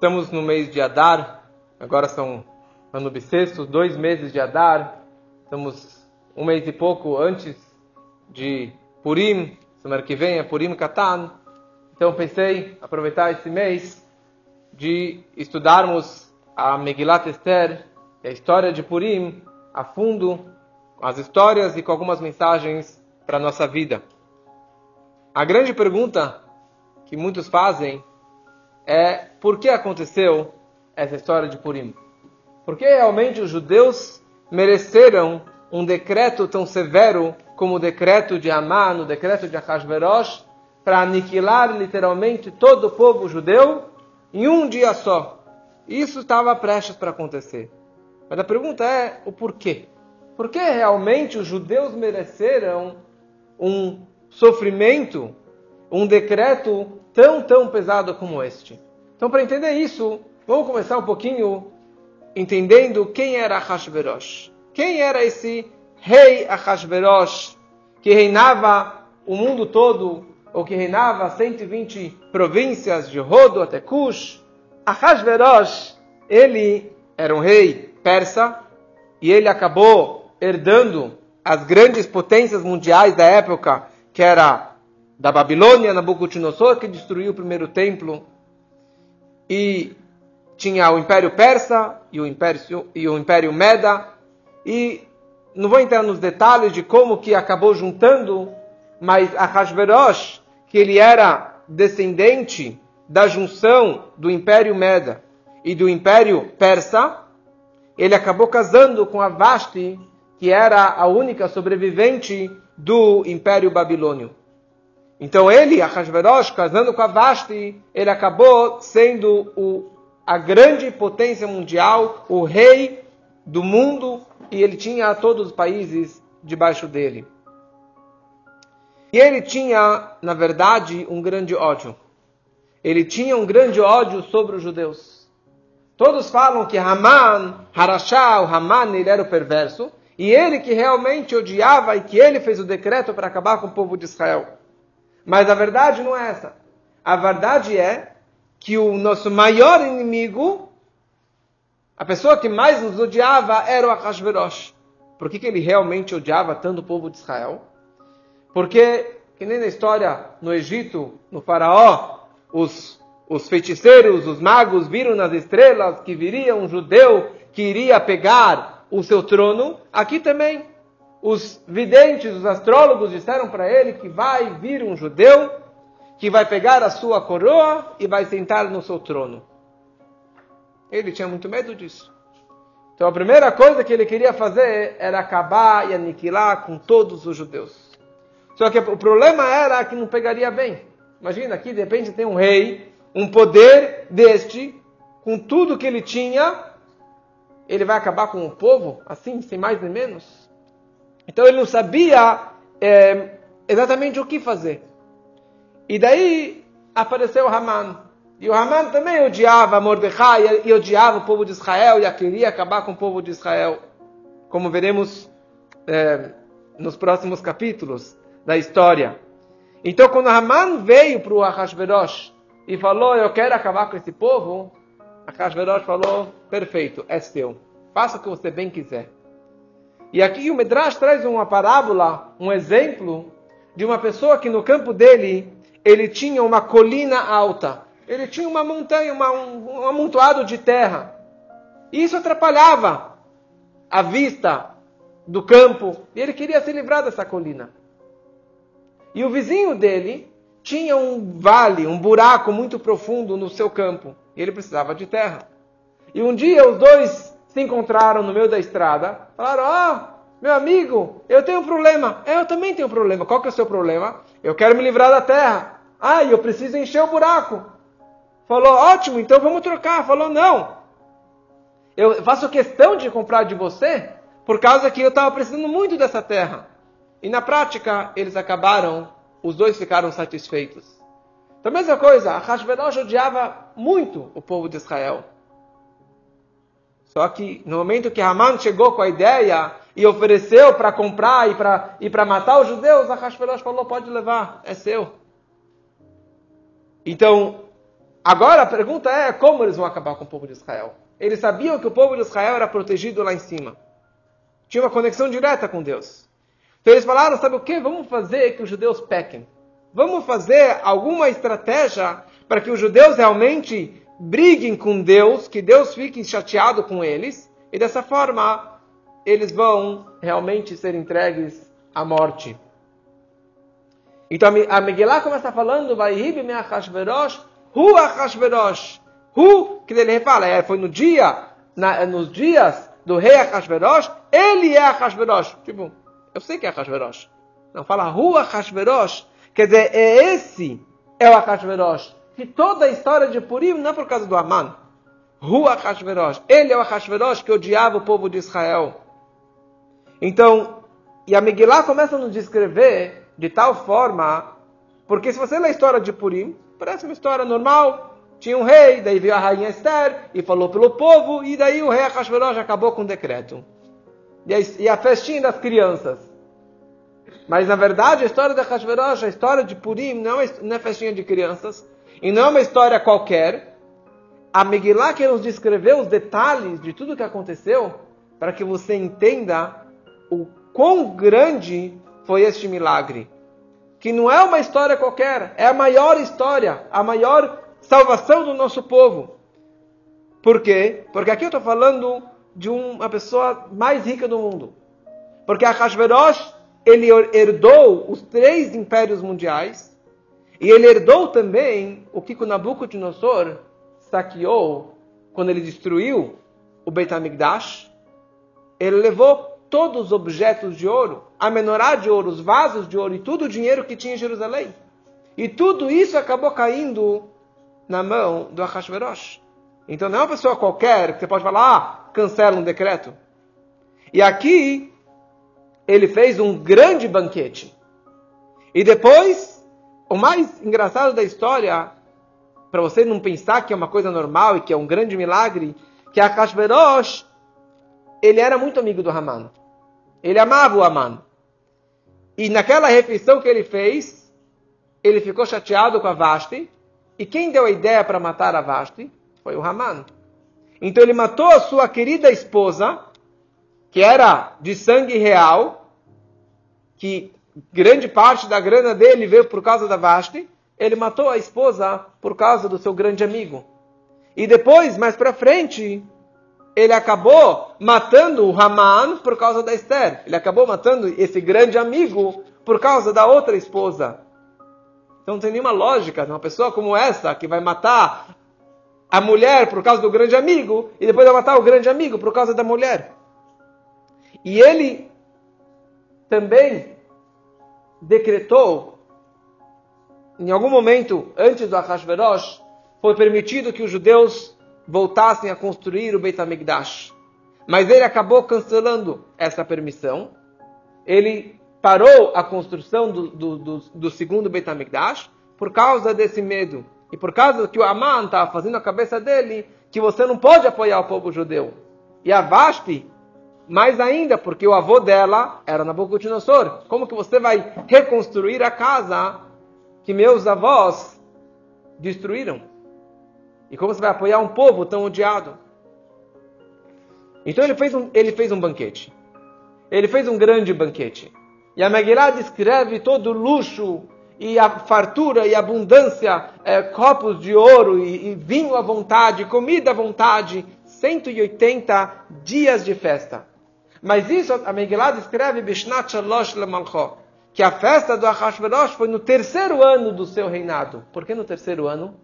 Estamos no mês de Adar, agora são ano bissexto, 2 meses de Adar. Estamos um mês e pouco antes de Purim, semana que vem é Purim Katan. Então pensei aproveitar esse mês de estudarmos a Megilat Esther, a história de Purim, a fundo, as histórias e com algumas mensagens para a nossa vida. A grande pergunta que muitos fazem é por que aconteceu essa história de Purim? Por que realmente os judeus mereceram um decreto tão severo como o decreto de Amán, o decreto de Ahasverosh, para aniquilar literalmente todo o povo judeu em um dia só? Isso estava prestes para acontecer. Mas a pergunta é o porquê? Por que realmente os judeus mereceram um sofrimento, um decreto tão pesado como este? Então, para entender isso, vamos começar um pouquinho entendendo quem era Ahasverosh. Quem era esse rei Ahasverosh que reinava o mundo todo, ou que reinava 120 províncias de Rodo até Cush? Ahasverosh, ele era um rei persa e ele acabou herdando as grandes potências mundiais da época, que era da Babilônia, Nabucodonosor, que destruiu o primeiro templo, e tinha o Império Persa e o Império Meda, e não vou entrar nos detalhes de como que acabou juntando, mas Ahasverosh, que ele era descendente da junção do Império Meda e do Império Persa, ele acabou casando com a Vashti, que era a única sobrevivente do Império Babilônio. Então ele, Ahasverosh, casando com a Vashti, ele acabou sendo a grande potência mundial, o rei do mundo, e ele tinha todos os países debaixo dele. E ele tinha, na verdade, um grande ódio. Ele tinha um grande ódio sobre os judeus. Todos falam que Haman, Harashá, o Haman, ele era o perverso, e ele que realmente odiava e que ele fez o decreto para acabar com o povo de Israel. Mas a verdade não é essa. A verdade é que o nosso maior inimigo, a pessoa que mais nos odiava, era o Ahasverosh. Por que ele realmente odiava tanto o povo de Israel? Porque, que nem na história no Egito, no faraó, os feiticeiros, os magos viram nas estrelas que viria um judeu que iria pegar o seu trono. Aqui também, os videntes, os astrólogos disseram para ele que vai vir um judeu que vai pegar a sua coroa e vai sentar no seu trono. Ele tinha muito medo disso. Então a primeira coisa que ele queria fazer era acabar e aniquilar com todos os judeus. Só que o problema era que não pegaria bem. Imagina, aqui de repente tem um rei, um poder deste, com tudo que ele tinha, ele vai acabar com o povo, assim, sem mais nem menos? Então ele não sabia exatamente o que fazer. E daí apareceu Haman. E o Haman também odiava Mordecai e odiava o povo de Israel e queria acabar com o povo de Israel. Como veremos nos próximos capítulos da história. Então quando Haman veio para o Ahasverosh e falou, eu quero acabar com esse povo, Ahasverosh falou, perfeito, é seu. Faça o que você bem quiser. E aqui o Midrash traz uma parábola, um exemplo de uma pessoa que no campo dele, ele tinha uma colina alta. Ele tinha uma montanha, um amontoado de terra. E isso atrapalhava a vista do campo. E ele queria se livrar dessa colina. E o vizinho dele tinha um vale, um buraco muito profundo no seu campo. E ele precisava de terra. E um dia os dois se encontraram no meio da estrada, falaram, meu amigo, eu tenho um problema. Eu também tenho um problema. Qual que é o seu problema? Eu quero me livrar da terra. E eu preciso encher o buraco. Falou, ótimo, então vamos trocar. Falou, não. Eu faço questão de comprar de você, por causa que eu estava precisando muito dessa terra. E na prática, os dois ficaram satisfeitos. Então a mesma coisa, Ahasverosh odiava muito o povo de Israel. Só que no momento que Haman chegou com a ideia e ofereceu para comprar e para matar os judeus, Ahasverosh falou, pode levar, é seu. Então, Agora a pergunta é como eles vão acabar com o povo de Israel. Eles sabiam que o povo de Israel era protegido lá em cima. Tinha uma conexão direta com Deus. Então eles falaram, sabe o que? Vamos fazer que os judeus pequem. Vamos fazer alguma estratégia para que os judeus realmente briguem com Deus, que Deus fique chateado com eles, e dessa forma eles vão realmente ser entregues à morte. Então a Megillah começa falando, Vayihib me Achashverosh, Hu Achashverosh. Hu, que ele fala, foi nos dias do rei Achashverosh, ele é Achashverosh. Tipo, eu sei que é Achashverosh. Não, fala Hu Achashverosh. Quer dizer, esse é o Achashverosh. Que toda a história de Purim não é por causa do Haman. Hu Achashverosh. Ele é o Achashverosh que odiava o povo de Israel. Então, e a Megillah começa a nos descrever de tal forma, porque se você lê a história de Purim, parece uma história normal. Tinha um rei, daí veio a rainha Esther e falou pelo povo, e daí o rei Achashverosh acabou com o decreto. E a festinha das crianças. Mas na verdade a história de Achashverosh, a história de Purim, não é festinha de crianças, e não é uma história qualquer. A Megillah quer nos descrever os detalhes de tudo o que aconteceu, para que você entenda o quão grande foi este milagre. Que não é uma história qualquer, é a maior história, a maior salvação do nosso povo. Por quê? Porque aqui eu estou falando de uma pessoa mais rica do mundo. Porque Achashverosh, ele herdou os 3 impérios mundiais, e ele herdou também o que Nabucodonosor saqueou quando ele destruiu o Beit HaMikdash. Ele levou todos os objetos de ouro, a menorá de ouro, os vasos de ouro e todo o dinheiro que tinha em Jerusalém. E tudo isso acabou caindo na mão do Achashverosh. Então não é uma pessoa qualquer que você pode falar, cancela um decreto. E aqui ele fez um grande banquete. E depois, o mais engraçado da história, para você não pensar que é uma coisa normal e que é um grande milagre, que Achashverosh, ele era muito amigo do Haman. Ele amava o Haman. E naquela refeição que ele fez, ele ficou chateado com a Vashti. E quem deu a ideia para matar a Vashti foi o Haman. Então ele matou a sua querida esposa, que era de sangue real, que grande parte da grana dele veio por causa da Vashti. Ele matou a esposa por causa do seu grande amigo. E depois, mais para frente, ele acabou matando o Haman por causa da Esther. Ele acabou matando esse grande amigo por causa da outra esposa. Então não tem nenhuma lógica de uma pessoa como essa, que vai matar a mulher por causa do grande amigo, e depois vai matar o grande amigo por causa da mulher. E ele também decretou, em algum momento, antes do Achashverosh, foi permitido que os judeus voltassem a construir o Beit HaMikdash. Mas ele acabou cancelando essa permissão. Ele parou a construção do segundo Beit HaMikdash por causa desse medo. E por causa que o Haman estava fazendo a cabeça dele que você não pode apoiar o povo judeu. E a Vashti, mais ainda, porque o avô dela era Nabucodonosor. Como que você vai reconstruir a casa que meus avós destruíram? E como você vai apoiar um povo tão odiado? Então ele fez um banquete. Ele fez um grande banquete. E a Megillah descreve todo o luxo e a fartura e a abundância, copos de ouro e vinho à vontade, comida à vontade, 180 dias de festa. Mas isso a Megillah descreve Bishnat Shalosh Lemalcho, que a festa do Achashverosh foi no 3º ano do seu reinado. Por que no 3º ano?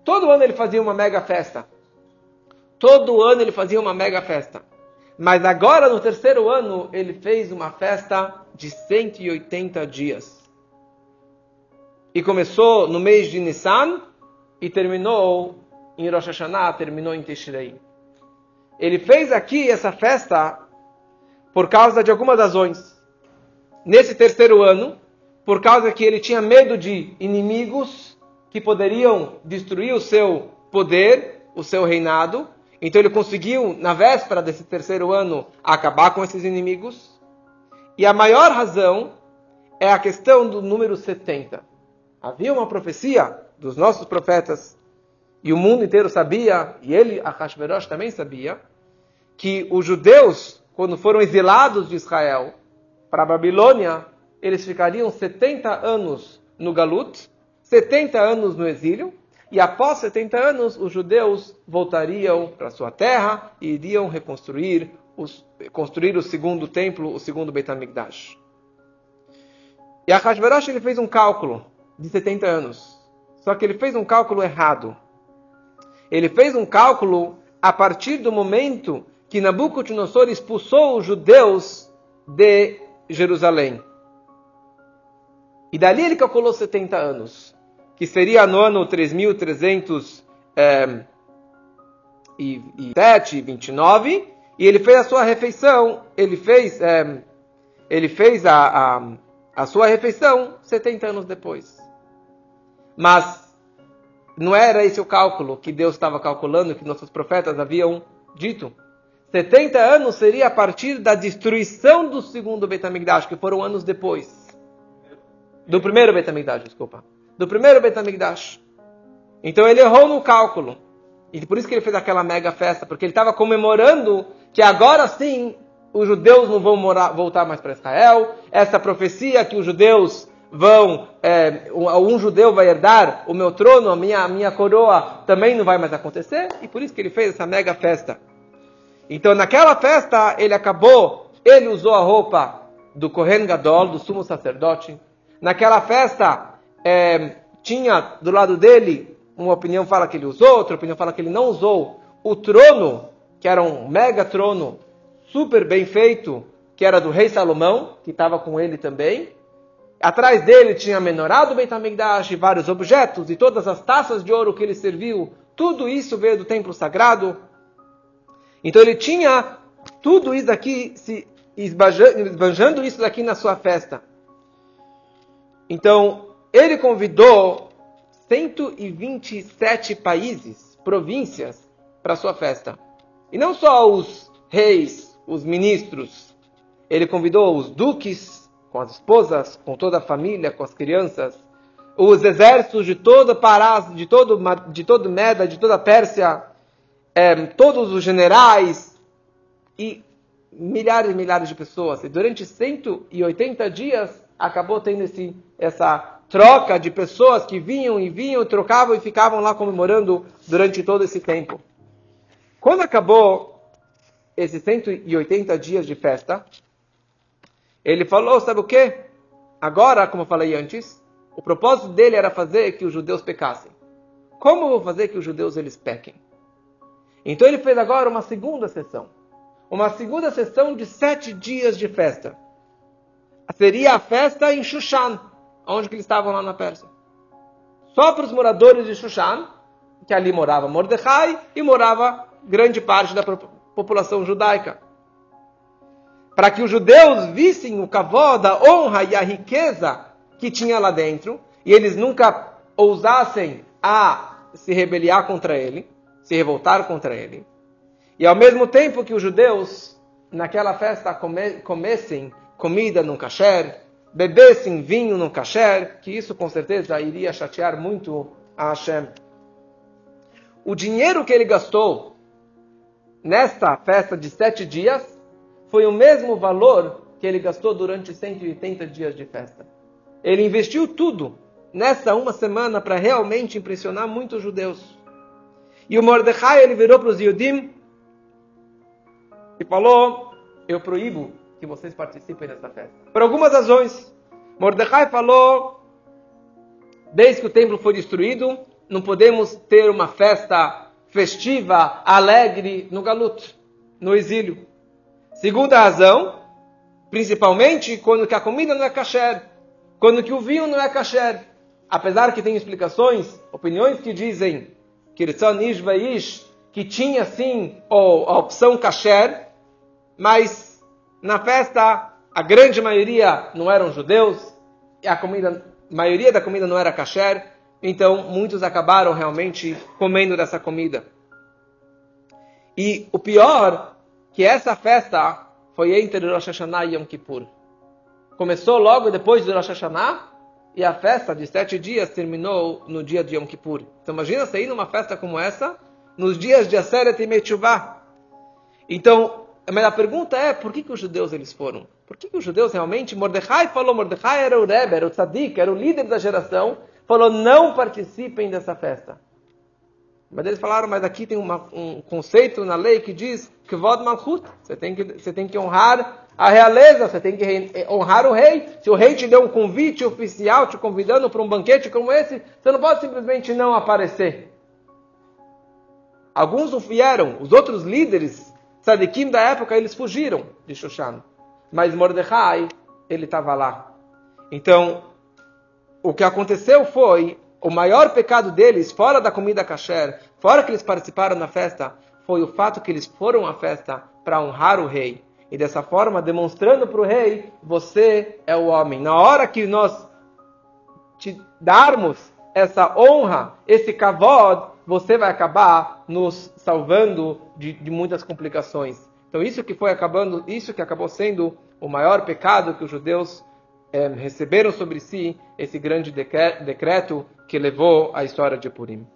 Todo ano ele fazia uma mega festa. Todo ano ele fazia uma mega festa. Mas agora, no 3º ano, ele fez uma festa de 180 dias. E começou no mês de Nissan e terminou em Rosh Hashanah, terminou em Tishrei. Ele fez aqui essa festa por causa de algumas razões. Nesse 3º ano, por causa que ele tinha medo de inimigos que poderiam destruir o seu poder, o seu reinado. Então ele conseguiu, na véspera desse 3º ano, acabar com esses inimigos. E a maior razão é a questão do número 70. Havia uma profecia dos nossos profetas e o mundo inteiro sabia, e ele, Ahasverosh, também sabia, que os judeus, quando foram exilados de Israel para a Babilônia, eles ficariam 70 anos no Galut, 70 anos no exílio, e após 70 anos, os judeus voltariam para sua terra e iriam construir o segundo templo, o segundo Beit HaMikdash. E Ahasverosh, ele fez um cálculo de 70 anos. Só que ele fez um cálculo errado. Ele fez um cálculo a partir do momento que Nabucodonosor expulsou os judeus de Jerusalém. E dali ele calculou 70 anos, que seria no ano 3.307, 29, e ele fez a sua refeição, ele fez a sua refeição 70 anos depois. Mas não era esse o cálculo que Deus estava calculando, que nossos profetas haviam dito. 70 anos seria a partir da destruição do segundo Beit HaMikdash, que foram anos depois. Do primeiro Beit HaMikdash, desculpa. Do primeiro Beit HaMikdash. Então ele errou no cálculo. E por isso que ele fez aquela mega festa, porque ele estava comemorando que agora sim os judeus não vão voltar mais para Israel. Essa profecia que os judeus vão, um judeu vai herdar o meu trono, a minha coroa, também não vai mais acontecer. E por isso que ele fez essa mega festa. Então naquela festa ele usou a roupa do Kohen Gadol, do sumo sacerdote. Naquela festa tinha do lado dele, uma opinião fala que ele usou, outra opinião fala que ele não usou, o trono, que era um mega trono, super bem feito, que era do rei Salomão, que estava com ele também. Atrás dele tinha a menorá do Beit HaMikdash, vários objetos, e todas as taças de ouro que ele serviu, tudo isso veio do templo sagrado. Então ele tinha tudo isso daqui, esbanjando isso daqui na sua festa. Então ele convidou 127 países, províncias, para sua festa. E não só os reis, os ministros. Ele convidou os duques, com as esposas, com toda a família, com as crianças. Os exércitos de todo Parás, de todo Meda, de toda a Pérsia. Todos os generais. E milhares e milhares de pessoas. E durante 180 dias, acabou tendo essa troca de pessoas que vinham, trocavam e ficavam lá comemorando durante todo esse tempo. Quando acabou esses 180 dias de festa, ele falou, sabe o quê? Agora, como eu falei antes, o propósito dele era fazer que os judeus pecassem. Como eu vou fazer que os judeus eles pequem? Então ele fez agora uma segunda sessão. Uma segunda sessão de 7 dias de festa. Seria a festa em Shushan, onde que eles estavam lá na Pérsia. Só para os moradores de Shushan, que ali morava Mordecai e morava grande parte da população judaica. Para que os judeus vissem o kavod, a honra e a riqueza que tinha lá dentro, e eles nunca ousassem a se rebeliar contra ele, se revoltar contra ele. E ao mesmo tempo que os judeus, naquela festa, comessem comida no kasher, bebessem vinho no kasher, que isso com certeza iria chatear muito a Hashem. O dinheiro que ele gastou nesta festa de 7 dias foi o mesmo valor que ele gastou durante 180 dias de festa. Ele investiu tudo nessa uma semana para realmente impressionar muitos judeus. E o Mordecai, ele virou para os Yudim e falou, eu proíbo que vocês participem dessa festa. Por algumas razões. Mordecai falou, desde que o templo foi destruído, não podemos ter uma festa festiva, alegre no Galut, no exílio. Segunda razão, principalmente quando que a comida não é kasher, quando que o vinho não é kasher. Apesar que tem explicações, opiniões que dizem que tinha sim a opção kasher, mas na festa a grande maioria não eram judeus, e a maioria da comida não era kasher, então muitos acabaram realmente comendo dessa comida. E o pior, que essa festa foi entre Rosh Hashanah e Yom Kippur. Começou logo depois de Rosh Hashanah, e a festa de 7 dias terminou no dia de Yom Kippur. Então imagina você ir numa festa como essa, nos dias de Aseret e Metchuvah. Então, a pergunta é, por que os judeus eles foram? Por que os judeus realmente, Mordecai era o Rebbe, era o Tzadik, era o líder da geração, falou, não participem dessa festa. Mas eles falaram, mas aqui tem um conceito na lei que diz que Kvod Malchut, você tem que honrar a realeza, você tem que honrar o rei. Se o rei te deu um convite oficial, te convidando para um banquete como esse, você não pode simplesmente não aparecer. Alguns não vieram, os outros líderes, tzadikim da época, eles fugiram de Shushan. Mas Mordecai, ele estava lá. Então, o que aconteceu foi, o maior pecado deles, fora da comida kasher, fora que eles participaram da festa, foi o fato que eles foram à festa para honrar o rei. E dessa forma, demonstrando para o rei, você é o homem. Na hora que nós te darmos essa honra, esse kavod, você vai acabar nos salvando de muitas complicações. Então isso que acabou sendo o maior pecado que os judeus receberam sobre si, esse grande decreto que levou à história de Purim.